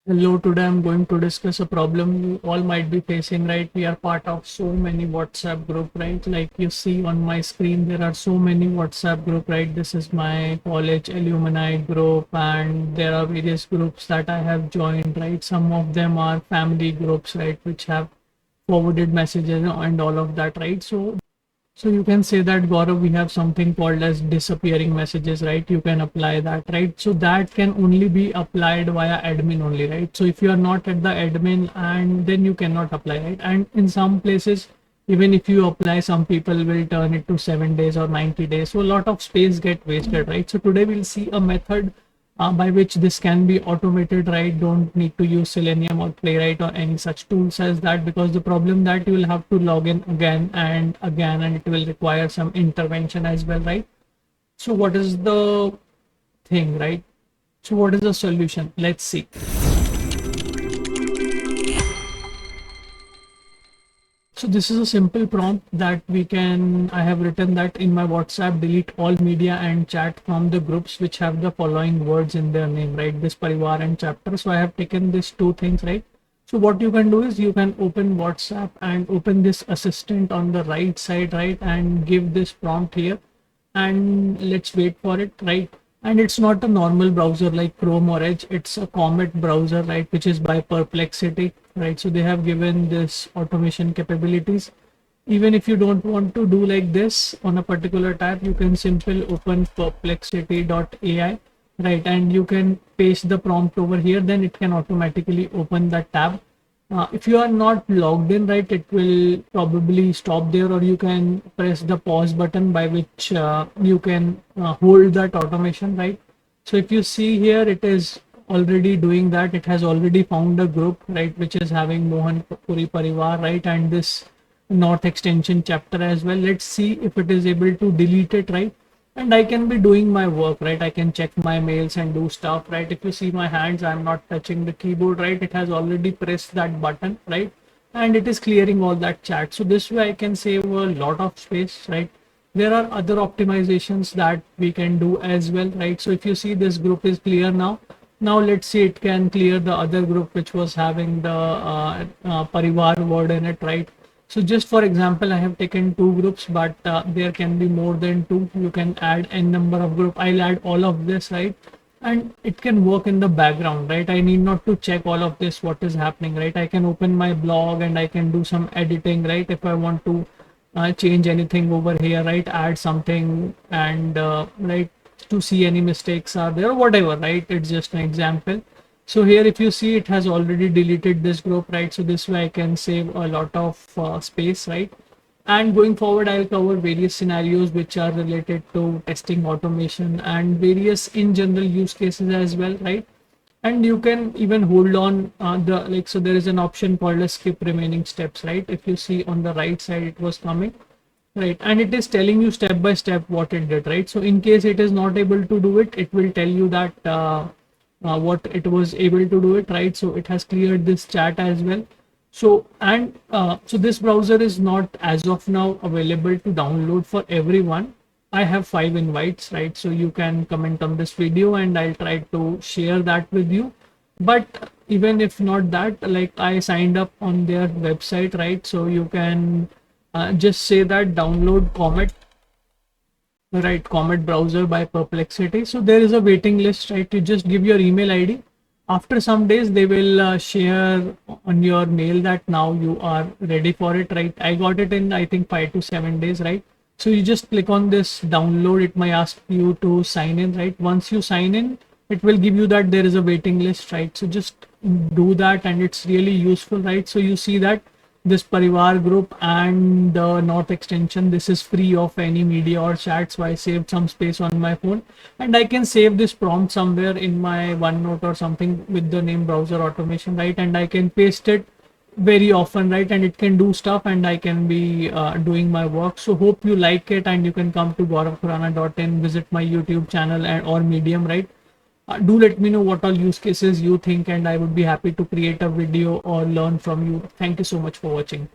Hello, today I'm going to discuss a problem you all might be facing, right? We are part of so many WhatsApp group, right? Like you see on my screen, there are so many WhatsApp group, right? This is my college alumni group, and there are various groups that I have joined, right? Some of them are family groups, right? Which have forwarded messages and all of that, right? So you can say that, Gaurav, we have something called as disappearing messages, right? You can apply that, right? So that can only be applied via admin only, right? So if you are not at the admin, and then you cannot apply, right? And in some places, even if you apply, some people will turn it to 7 days or 90 days. So a lot of space get wasted, right? So today we'll see a method by which this can be automated, right? Don't need to use Selenium or Playwright or any such tools as that, because the problem that you will have to log in again and again, and it will require some intervention as well, right? So what is the thing, right? So what is the solution? Let's see. So this is a simple prompt that I have written that in my WhatsApp, delete all media and chat from the groups which have the following words in their name, right? This Parivar and chapter. So I have taken these two things, right? So what you can do is you can open WhatsApp and open this assistant on the right side, right? And give this prompt here, and let's wait for it, right? And it's not a normal browser like Chrome or Edge, it's a Comet browser, right, which is by Perplexity, right? So they have given this automation capabilities. Even if you don't want to do like this on a particular tab, you can simply open perplexity.ai, right? And you can paste the prompt over here, then it can automatically open that tab. If you are not logged in, right, it will probably stop there, or you can press the pause button by which you can hold that automation, right? So if you see here, it is already doing that. It has already found a group, right, which is having Mohan Puri Parivar, right, and this North extension chapter as well. Let's see if it is able to delete it, right? And I can be doing my work, right? I can check my mails and do stuff, right? If you see my hands, I'm not touching the keyboard, right? It has already pressed that button, right? And it is clearing all that chat. So this way I can save a lot of space, right? There are other optimizations that we can do as well, right? So if you see, this group is clear now. Now let's see, it can clear the other group which was having the Parivar word in it, right? So just for example, I have taken two groups, but there can be more than two. You can add n number of group. I'll add all of this, right? And it can work in the background, right? I need not to check all of this, what is happening, right? I can open my blog and I can do some editing, right? If I want to change anything over here, right? Add something, and right, to see any mistakes are there or whatever, right? It's just an example. So here, if you see, it has already deleted this group, right? So this way I can save a lot of space, right? And going forward, I'll cover various scenarios which are related to testing automation and various in general use cases as well, right? And you can even hold on so there is an option called a skip remaining steps, right? If you see on the right side, it was coming, right, and it is telling you step by step what it did, right? So in case it is not able to do it, it will tell you that what it was able to do it, right? So it has cleared this chat as well. So this browser is not as of now available to download for everyone. I have 5 invites, right? So you can comment on this video and I'll try to share that with you. But even if not that, like, I signed up on their website, right? So you can just say that download Comet, right? Comet browser by Perplexity. So there is a waiting list, right? You just give your email ID. After some days, they will share on your mail that now you are ready for it, right? I got it in, I think, 5 to 7 days, right? So you just click on this download. It might ask you to sign in, right? Once you sign in, it will give you that there is a waiting list, right? So just do that, and it's really useful, right? So you see that this Parivar group and the North extension, this is free of any media or chat. So I saved some space on my phone, and I can save this prompt somewhere in my OneNote or something with the name browser automation, right? And I can paste it very often, right? And it can do stuff, and I can be doing my work. So hope you like it, and you can come to gauravkhurana.in, visit my YouTube channel or Medium, right? Do let me know what all use cases you think, and I would be happy to create a video or learn from you. Thank you so much for watching.